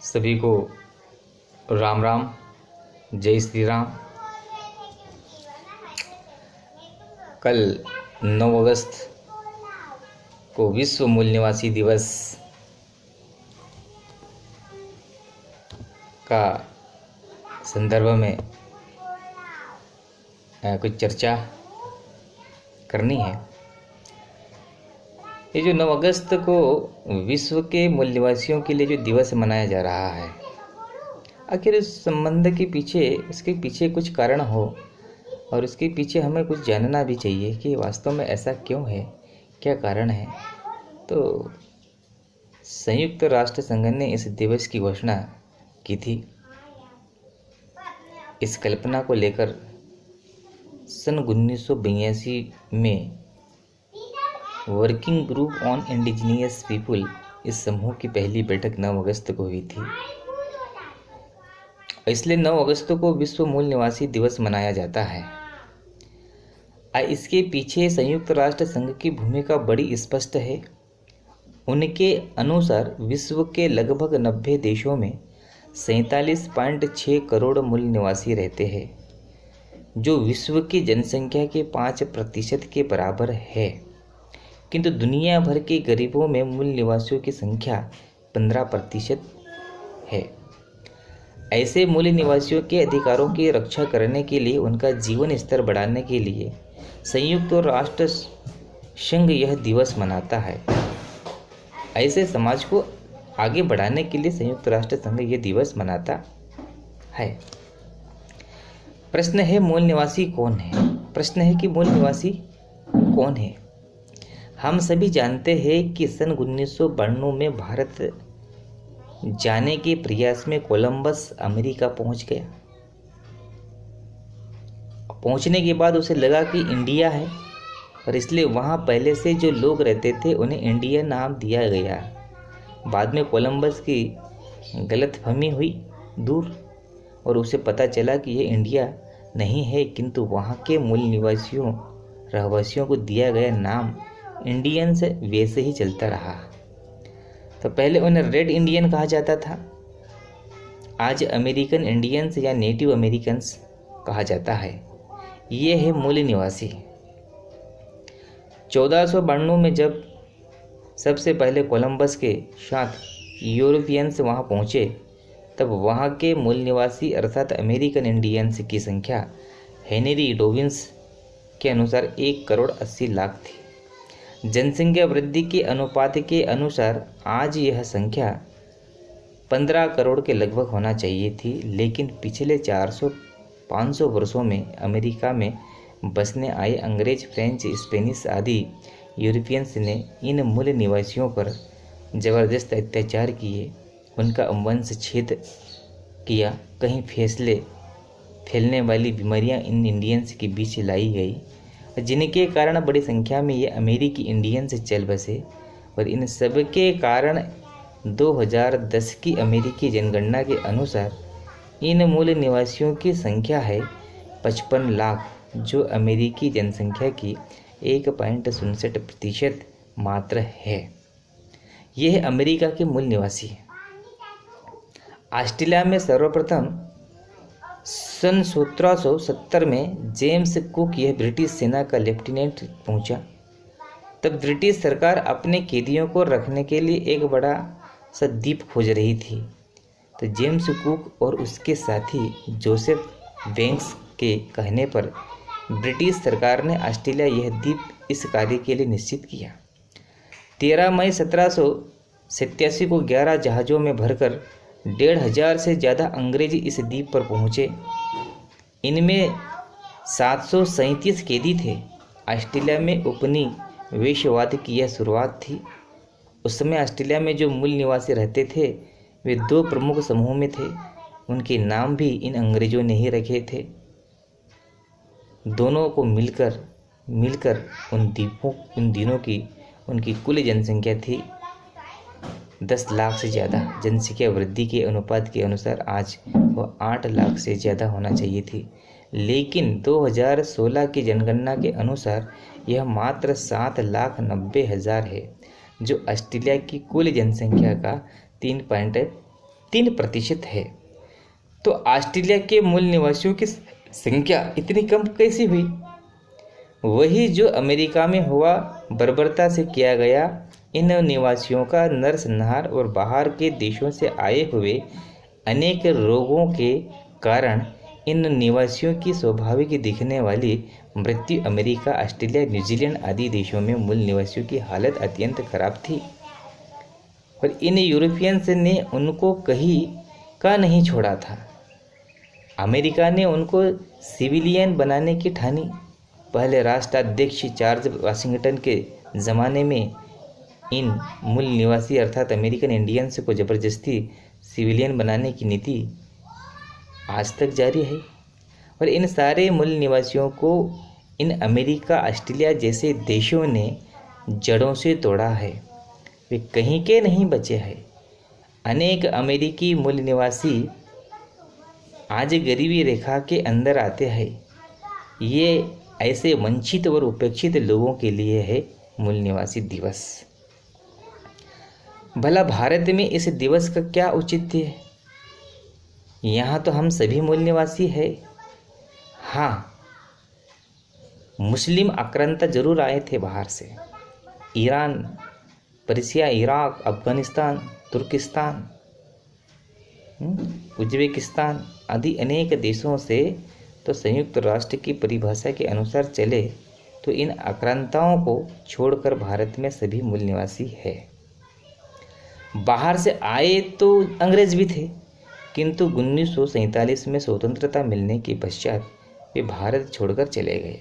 सभी को राम राम, जय श्री राम। कल 9 अगस्त को विश्व मूल निवासी दिवस का संदर्भ में कुछ चर्चा करनी है। ये जो 9 अगस्त को विश्व के मूल निवासियों के लिए जो दिवस मनाया जा रहा है, आखिर इस संबंध के पीछे, इसके पीछे कुछ कारण हो और उसके पीछे हमें कुछ जानना भी चाहिए कि वास्तव में ऐसा क्यों है, क्या कारण है। तो संयुक्त राष्ट्र संघ ने इस दिवस की घोषणा की थी। इस कल्पना को लेकर सन 1982 में working group on indigenous people, इस समूह की पहली बैठक 9 अगस्त को हुई थी। इसलिए 9 अगस्त को विश्व मूल निवासी दिवस मनाया जाता है। इसके पीछे संयुक्त राष्ट्र संघ की भूमिका बड़ी स्पष्ट है। उनके अनुसार विश्व के लगभग 90 देशों में 47.6 करोड़ मूल निवासी रहते हैं, जो विश्व की जनसंख्या के 5% के बराबर है। किंतु दुनिया भर के गरीबों में मूल निवासियों की संख्या 15% है। ऐसे मूल निवासियों के अधिकारों की रक्षा करने के लिए, उनका जीवन स्तर बढ़ाने के लिए संयुक्त राष्ट्र संघ यह दिवस मनाता है। ऐसे समाज को आगे बढ़ाने के लिए संयुक्त राष्ट्र संघ यह दिवस मनाता है। प्रश्न है, मूल निवासी कौन है? प्रश्न है कि मूल निवासी कौन है? हम सभी जानते हैं कि सन 1992 में भारत जाने के प्रयास में कोलंबस अमेरिका पहुंच गया। पहुंचने के बाद उसे लगा कि इंडिया है, और इसलिए वहां पहले से जो लोग रहते थे उन्हें इंडिया नाम दिया गया। बाद में कोलंबस की गलतफहमी हुई दूर, और उसे पता चला कि यह इंडिया नहीं है, किंतु वहां के मूल निवासियों, रहवासियों को दिया गया नाम इंडियन से वैसे ही चलता रहा। तो पहले उन्हें रेड इंडियन कहा जाता था, आज अमेरिकन इंडियंस या नेटिव अमेरिकन्स कहा जाता है। ये है मूल निवासी। 1492 में जब सबसे पहले कोलंबस के साथ यूरोपियंस वहां पहुंचे, तब वहां के मूल निवासी अर्थात अमेरिकन इंडियंस की संख्या हेनरी डॉबिन्स के अनुसार 1 करोड़ 80 लाख थी। जनसंख्या वृद्धि के अनुपात के अनुसार आज यह संख्या 15 करोड़ के लगभग होना चाहिए थी, लेकिन पिछले 400-500 वर्षों में अमेरिका में बसने आए अंग्रेज, फ्रेंच, स्पेनिश आदि यूरोपियंस ने इन मूल निवासियों पर ज़बरदस्त अत्याचार किए, उनका वंशच्छेद किया। कहीं फैलने वाली बीमारियां इन इंडियंस के बीच लाई गई, जिनके कारण बड़ी संख्या में ये अमेरिकी इंडियंस चल बसे। और इन सब के कारण 2010 की अमेरिकी जनगणना के अनुसार इन मूल निवासियों की संख्या है 55 लाख, जो अमेरिकी जनसंख्या की 1.67% मात्र है। यह है अमेरिका के मूल निवासी। ऑस्ट्रेलिया में सर्वप्रथम सन 1770 में जेम्स कुक, यह ब्रिटिश सेना का लेफ्टिनेंट, पहुंचा। तब ब्रिटिश सरकार अपने कैदियों को रखने के लिए एक बड़ा सा द्वीप खोज रही थी। तो जेम्स कुक और उसके साथी जोसेफ बैंक्स के कहने पर ब्रिटिश सरकार ने ऑस्ट्रेलिया यह द्वीप इस कार्य के लिए निश्चित किया। 13 मई 1787 को 11 जहाज़ों में भरकर 1,500 से ज़्यादा अंग्रेज इस द्वीप पर पहुँचे। इनमें 737 कैदी थे। ऑस्ट्रेलिया में उपनिवेशवाद की यह शुरुआत थी। उस समय ऑस्ट्रेलिया में जो मूल निवासी रहते थे वे 2 प्रमुख समूहों में थे। उनके नाम भी इन अंग्रेजों ने ही रखे थे। दोनों को मिलकर उन दिनों की उनकी कुल जनसंख्या थी 10 लाख से ज़्यादा। जनसंख्या वृद्धि के अनुपात के अनुसार आज वह 8 लाख से ज़्यादा होना चाहिए थी, लेकिन 2016 की जनगणना के अनुसार यह मात्र 7,90,000 है, जो ऑस्ट्रेलिया की कुल जनसंख्या का 3% है। तो ऑस्ट्रेलिया के मूल निवासियों की संख्या इतनी कम कैसी हुई? वही जो अमेरिका में हुआ, बर्बरता से किया गया। इन निवासियों का नरसंहार और बाहर के देशों से आए हुए अनेक रोगों के कारण इन निवासियों की स्वाभाविक दिखने वाली मृत्यु अमेरिका, ऑस्ट्रेलिया, न्यूजीलैंड आदि देशों में मूल निवासियों की हालत अत्यंत खराब थी। और इन यूरोपियंस ने उनको कहीं का नहीं छोड़ा था। अमेरिका ने उनको सिविलियन बनाने की ठानी। पहले राष्ट्राध्यक्ष जॉर्ज वाशिंगटन के ज़माने में इन मूल निवासी अर्थात अमेरिकन इंडियंस को ज़बरदस्ती सिविलियन बनाने की नीति आज तक जारी है। और इन सारे मूल निवासियों को इन अमेरिका, ऑस्ट्रेलिया जैसे देशों ने जड़ों से तोड़ा है। वे कहीं के नहीं बचे हैं। अनेक अमेरिकी मूल निवासी आज गरीबी रेखा के अंदर आते हैं। ये ऐसे वंचित और उपेक्षित लोगों के लिए है मूल निवासी दिवस। भला भारत में इस दिवस का क्या औचित्य है? यहाँ तो हम सभी मूल निवासी हैं। हाँ, मुस्लिम आक्रांता जरूर आए थे बाहर से। ईरान, पर्सिया, इराक, अफगानिस्तान, तुर्किस्तान, उज्बेकिस्तान आदि अनेक देशों से। तो संयुक्त राष्ट्र की परिभाषा के अनुसार चले तो इन आक्रांताओं को छोड़कर भारत में सभी मूल निवासी है। बाहर से आए तो अंग्रेज भी थे, किंतु 1947 में स्वतंत्रता मिलने के पश्चात वे भारत छोड़कर चले गए।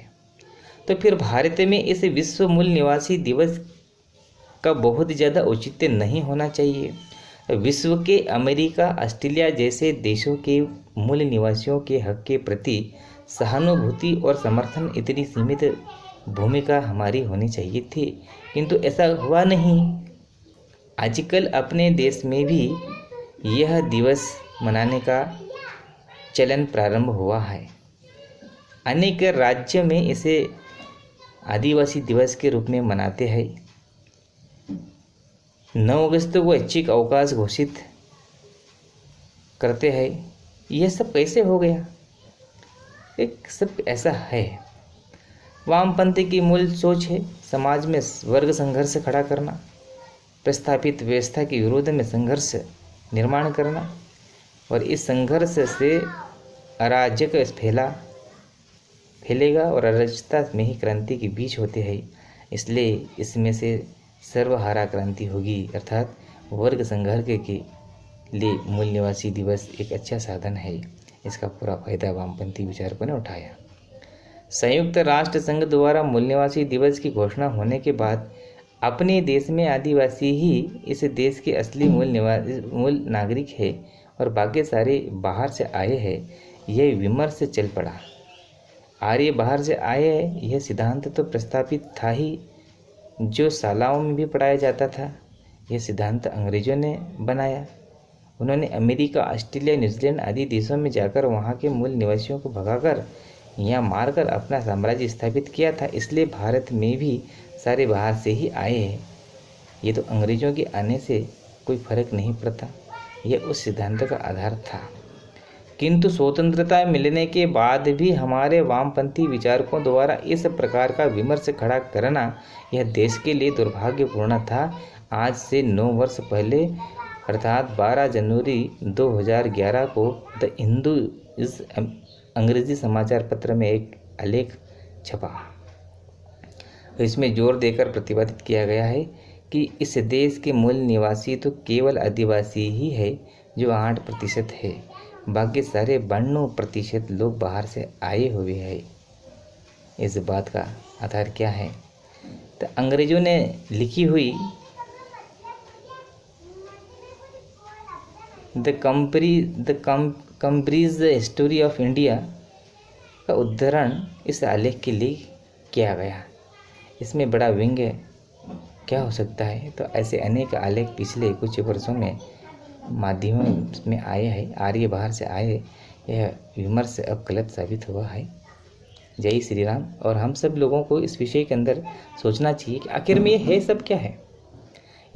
तो फिर भारत में इस विश्व मूल निवासी दिवस का बहुत ज़्यादा औचित्य नहीं होना चाहिए। विश्व के अमेरिका, ऑस्ट्रेलिया जैसे देशों के मूल निवासियों के हक के प्रति सहानुभूति और समर्थन इतनी सीमित भूमिका हमारी होनी चाहिए थी, किंतु ऐसा हुआ नहीं। आजकल अपने देश में भी यह दिवस मनाने का चलन प्रारंभ हुआ है। अनेक राज्य में इसे आदिवासी दिवस के रूप में मनाते हैं। 9 अगस्त को ऐच्छिक अवकाश घोषित करते हैं। यह सब कैसे हो गया? एक सब ऐसा है। वामपंथी की मूल सोच है समाज में वर्ग संघर्ष खड़ा करना, प्रस्थापित व्यवस्था के विरोध में संघर्ष निर्माण करना, और इस संघर्ष से अराजक फैलेगा और अराजकता में ही क्रांति के बीज होते हैं। इसलिए इसमें से सर्वहारा क्रांति होगी, अर्थात वर्ग संघर्ष के लिए मूल निवासी दिवस एक अच्छा साधन है। इसका पूरा फायदा वामपंथी विचारकों ने उठाया। संयुक्त राष्ट्र संघ द्वारा मूल निवासी दिवस की घोषणा होने के बाद अपने देश में आदिवासी ही इस देश के असली मूल नागरिक है और बाकी सारे बाहर से आए हैं, यह विमर्श चल पड़ा। आर्य बाहर से आए हैं, यह सिद्धांत तो प्रस्तापित था ही, जो शालाओं में भी पढ़ाया जाता था। यह सिद्धांत अंग्रेजों ने बनाया। उन्होंने अमेरिका, ऑस्ट्रेलिया, न्यूजीलैंड आदि देशों में जाकर वहाँ के मूल निवासियों को भगाकर या मारकर अपना साम्राज्य स्थापित किया था। इसलिए भारत में भी सारे बाहर से ही आए हैं। ये तो अंग्रेजों के आने से कोई फर्क नहीं पड़ता, यह उस सिद्धांत का आधार था। किंतु स्वतंत्रता मिलने के बाद भी हमारे वामपंथी विचारकों द्वारा इस प्रकार का विमर्श खड़ा करना यह देश के लिए दुर्भाग्यपूर्ण था। आज से 9 वर्ष पहले अर्थात 12 जनवरी 2011 को द हिंदू इस अंग्रेजी समाचार पत्र में एक आलेख छपा। इसमें जोर देकर प्रतिपादित किया गया है कि इस देश के मूल निवासी तो केवल आदिवासी ही है जो 8% है, बाकी सारे 92% लोग बाहर से आए हुए हैं। इस बात का आधार क्या है? तो अंग्रेजों ने लिखी हुई the Cambridge history of India का उद्धरण इस आलेख के लिए किया गया। इसमें बड़ा व्यंग्य क्या हो सकता है? तो ऐसे अनेक आलेख पिछले कुछ वर्षों में माध्यमों में आए हैं। आर्य बाहर से आए, यह विमर्श अब गलत साबित हुआ है। जय श्री राम। और हम सब लोगों को इस विषय के अंदर सोचना चाहिए कि आखिर में ये है सब क्या है।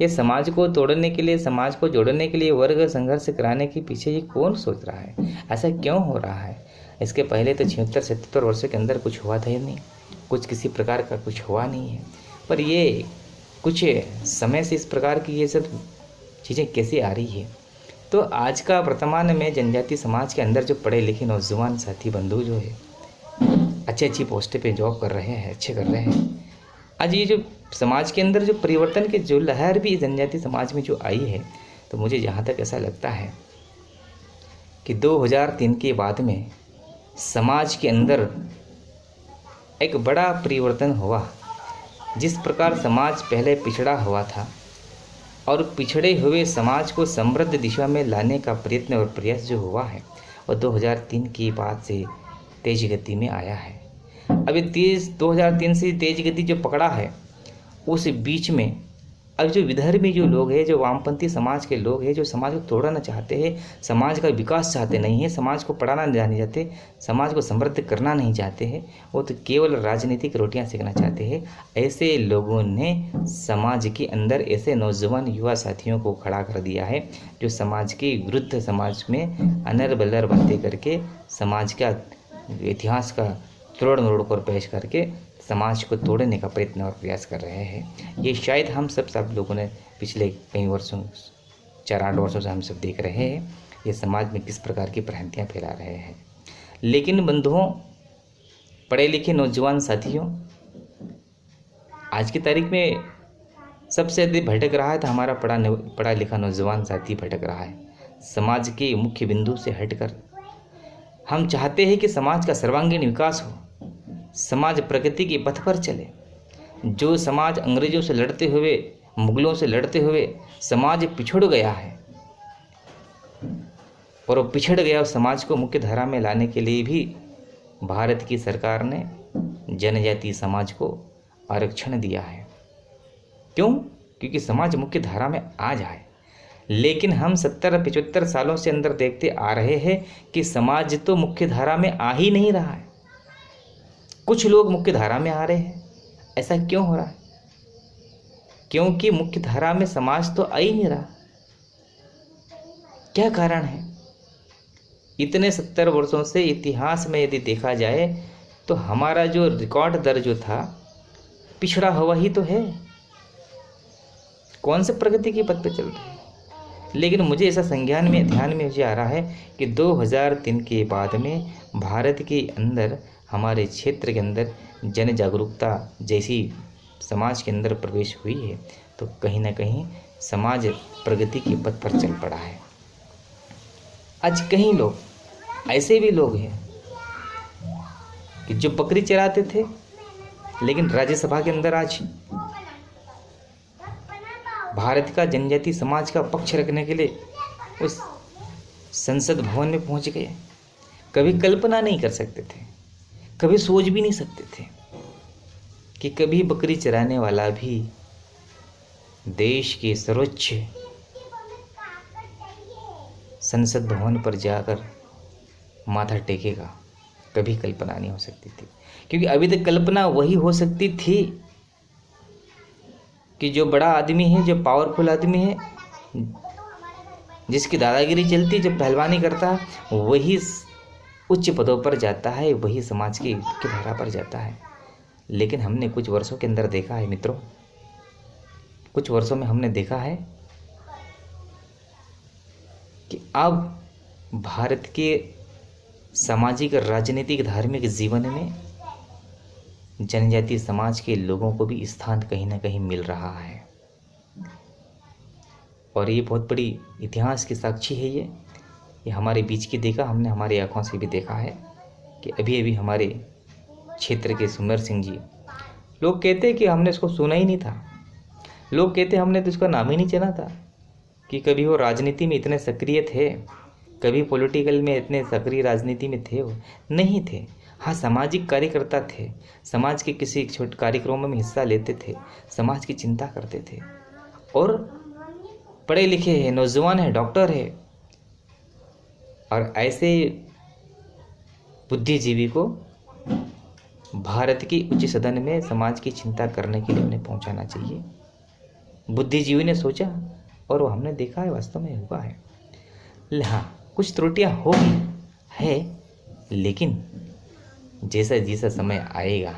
ये समाज को तोड़ने के लिए, समाज को जोड़ने के लिए वर्ग संघर्ष कराने के पीछे ये कौन सोच रहा है? ऐसा क्यों हो रहा है? इसके पहले तो 76-77 वर्षों के अंदर कुछ हुआ था ही नहीं, कुछ किसी प्रकार का कुछ हुआ नहीं है। पर ये कुछ समय से इस प्रकार की ये सब चीज़ें कैसे आ रही है? तो आज का वर्तमान में जनजाति समाज के अंदर जो पढ़े लिखे नौजवान साथी बंधु जो है अच्छी पोस्ट पे जॉब कर रहे हैं, अच्छे कर रहे हैं। आज ये जो समाज के अंदर जो परिवर्तन की जो लहर भी जनजाति समाज में जो आई है, तो मुझे जहाँ तक ऐसा लगता है कि 2003 के बाद में समाज के अंदर एक बड़ा परिवर्तन हुआ। जिस प्रकार समाज पहले पिछड़ा हुआ था और पिछड़े हुए समाज को समृद्ध दिशा में लाने का प्रयत्न और प्रयास जो हुआ है, और 2003 के बाद से तेज गति में आया है। अभी 2003 से तेज गति जो पकड़ा है, उस बीच में अब जो विधर्मी जो लोग हैं, जो वामपंथी समाज के लोग हैं, जो समाज को तोड़ना चाहते हैं, समाज का विकास चाहते नहीं है, समाज को पढ़ाना नहीं चाहते, समाज को समृद्ध करना नहीं चाहते हैं, वो तो केवल राजनीतिक रोटियां सेकना चाहते हैं। ऐसे लोगों ने समाज के अंदर ऐसे नौजवान युवा साथियों को खड़ा कर दिया है, जो समाज के विरुद्ध, समाज में अनर बलर बातें करके, समाज का इतिहास का तोड़ मरोड़ कर पेश करके समाज को तोड़ने का प्रयत्न और प्रयास कर रहे हैं। ये शायद हम सब लोगों ने पिछले कई वर्षों, 4-8 वर्षों से हम सब देख रहे हैं, ये समाज में किस प्रकार की भ्रांतियाँ फैला रहे हैं। लेकिन बंधुओं, पढ़े लिखे नौजवान साथियों, आज की तारीख में सबसे अधिक भटक रहा है तो हमारा पढ़ा लिखा नौजवान साथी भटक रहा है। समाज के मुख्य बिंदु से हटकर हम चाहते हैं कि समाज का सर्वांगीण विकास हो, समाज प्रगति के पथ पर चले। जो समाज अंग्रेजों से लड़ते हुए, मुगलों से लड़ते हुए समाज पिछड़ गया है, और वो पिछड़ गया समाज को मुख्य धारा में लाने के लिए भी भारत की सरकार ने जनजाति समाज को आरक्षण दिया है। क्यों? क्योंकि समाज मुख्य धारा में आ जाए। लेकिन हम 70-75 सालों से अंदर देखते आ रहे हैं कि समाज तो मुख्य धारा में आ ही नहीं रहा है। कुछ लोग मुख्य धारा में आ रहे हैं। ऐसा क्यों हो रहा है? क्योंकि मुख्य धारा में समाज तो आ ही नहीं रहा। क्या कारण है? इतने 70 वर्षों से इतिहास में यदि देखा जाए तो हमारा जो रिकॉर्ड दर जो था, पिछड़ा हुआ ही तो है। कौन से प्रगति के पथ पर चल रहे हैं? लेकिन मुझे ऐसा ध्यान में मुझे आ रहा है कि 2003 के बाद में भारत के अंदर, हमारे क्षेत्र के अंदर जन जागरूकता जैसी समाज के अंदर प्रवेश हुई है, तो कहीं ना कहीं समाज प्रगति के पथ पर चल पड़ा है। आज कई लोग ऐसे भी लोग हैं कि जो बकरी चराते थे, लेकिन राज्यसभा के अंदर आज भारत का जनजाति समाज का पक्ष रखने के लिए उस संसद भवन में पहुंच गए। कभी कल्पना नहीं कर सकते थे, कभी सोच भी नहीं सकते थे कि कभी बकरी चराने वाला भी देश के सर्वोच्च संसद भवन पर जाकर माथा टेकेगा। कभी कल्पना नहीं हो सकती थी, क्योंकि अभी तक कल्पना वही हो सकती थी कि जो बड़ा आदमी है, जो पावरफुल आदमी है, जिसकी दादागिरी चलती, जो पहलवानी करता है, वही उच्च पदों पर जाता है, वही समाज की मुख्य धारा पर जाता है। लेकिन हमने कुछ वर्षों के अंदर देखा है मित्रों, कुछ वर्षों में हमने देखा है कि अब भारत के सामाजिक, राजनीतिक, धार्मिक जीवन में जनजातीय समाज के लोगों को भी स्थान कहीं ना कहीं मिल रहा है। और ये बहुत बड़ी इतिहास की साक्षी है। ये हमारे बीच की देखा, हमने हमारी आंखों से भी देखा है कि अभी अभी हमारे क्षेत्र के सुंदर सिंह जी, लोग कहते हैं कि हमने इसको सुना ही नहीं था, लोग कहते हमने तो इसका नाम ही नहीं जाना था कि कभी वो राजनीति में इतने सक्रिय थे, कभी पॉलिटिकल में इतने सक्रिय राजनीति में थे। वो नहीं थे। हाँ, सामाजिक कार्यकर्ता थे, समाज के किसी छोटे कार्यक्रमों में हिस्सा लेते थे, समाज की चिंता करते थे, और पढ़े लिखे हैं, नौजवान है, डॉक्टर है, और ऐसे बुद्धिजीवी को भारत की उच्च सदन में समाज की चिंता करने के लिए उन्हें पहुंचाना चाहिए। बुद्धिजीवी ने सोचा और वो हमने देखा है, वास्तव में हुआ है। हाँ, कुछ त्रुटियां होगी है, लेकिन जैसा जैसा समय आएगा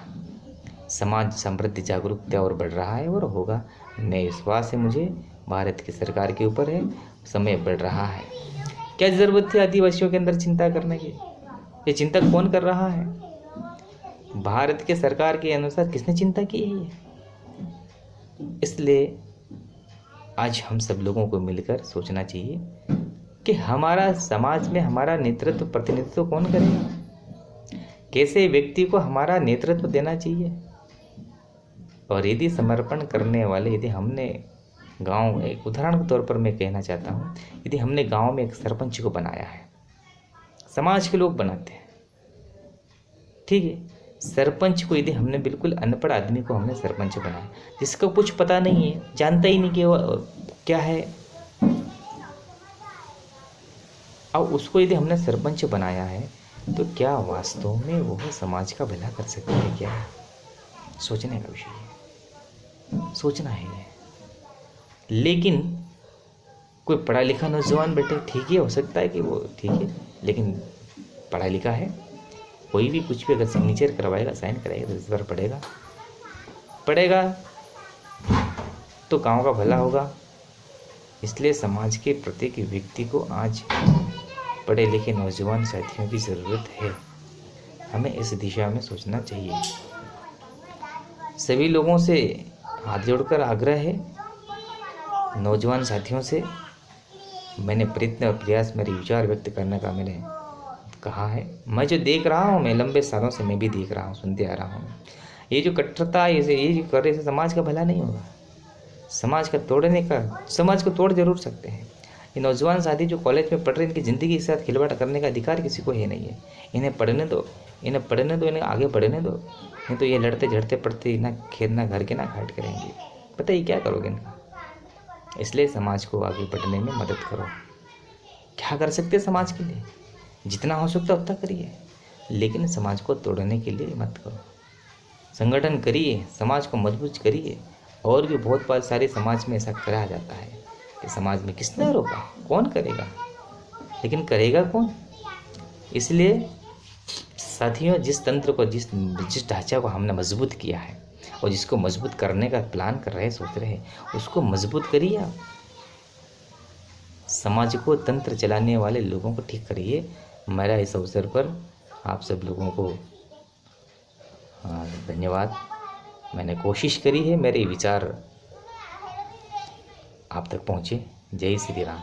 समाज समृद्धि जागरूकता और बढ़ रहा है और होगा। नए विश्वास है मुझे, भारत की सरकार के ऊपर है, समय बढ़ रहा है। क्या ज़रूरत थी आदिवासियों के अंदर चिंता करने की? ये चिंता कौन कर रहा है? भारत के सरकार के अनुसार किसने चिंता की है ये? इसलिए आज हम सब लोगों को मिलकर सोचना चाहिए कि हमारा समाज में हमारा नेतृत्व प्रतिनिधित्व कौन करेगा, कैसे व्यक्ति को हमारा नेतृत्व देना चाहिए। और यदि समर्पण करने वाले, यदि हमने गांव, एक उदाहरण के तौर पर मैं कहना चाहता हूँ, यदि हमने गांव में एक सरपंच को बनाया है, समाज के लोग बनाते हैं, ठीक है, सरपंच को यदि हमने बिल्कुल अनपढ़ आदमी को हमने सरपंच बनाया, जिसका कुछ पता नहीं है, जानता ही नहीं कि वो क्या है, अब उसको यदि हमने सरपंच बनाया है तो क्या वास्तव में वो समाज का भला कर सकता है क्या? सोचने का विषय है, सोचना है। लेकिन कोई पढ़ा लिखा नौजवान बेटे, ठीक है, हो सकता है कि वो ठीक है, लेकिन पढ़ा लिखा है, कोई भी कुछ भी अगर सिग्नेचर करवाएगा, साइन कराएगा तो इस बार पढ़ेगा तो गांव का भला होगा। इसलिए समाज के प्रत्येक व्यक्ति को आज पढ़े लिखे नौजवान साथियों की ज़रूरत है। हमें इस दिशा में सोचना चाहिए। सभी लोगों से हाथ जोड़कर आग्रह है, नौजवान साथियों से मैंने प्रयत्न और प्रयास, मेरे विचार व्यक्त करने का मैंने कहा है। मैं जो देख रहा हूँ, मैं लंबे सालों से मैं भी देख रहा हूँ, सुनते आ रहा हूँ, ये जो कट्टरता, ये जो कर रहे से समाज का भला नहीं होगा। समाज का तोड़ने का, समाज को तोड़ जरूर सकते हैं। ये नौजवान साथी जो कॉलेज में पढ़ रहे हैं, इनकी ज़िंदगी के साथ खिलवाड़ करने का अधिकार किसी को है नहीं है। इन्हें पढ़ने दो, इन्हें आगे बढ़ने दो, नहीं तो ये लड़ते झड़ते पढ़ते ना खेत ना घर के ना घाट करेंगे। पता ही क्या करोगे इनका। इसलिए समाज को आगे बढ़ने में मदद करो। क्या कर सकते समाज के लिए? जितना हो सकता उतना करिए, लेकिन समाज को तोड़ने के लिए मत करो। संगठन करिए, समाज को मजबूत करिए। और भी बहुत सारे समाज में ऐसा करा जाता है कि समाज में किसने रोका, कौन करेगा, लेकिन करेगा कौन? इसलिए साथियों, जिस तंत्र को, जिस ढांचा को हमने मजबूत किया है और जिसको मजबूत करने का प्लान कर रहे हैं, सोच रहे हैं, उसको मजबूत करिए। आप समाज को, तंत्र चलाने वाले लोगों को ठीक करिए। मेरा इस अवसर पर आप सब लोगों को धन्यवाद। मैंने कोशिश करी है मेरे विचार आप तक पहुँचे। जय श्री राम।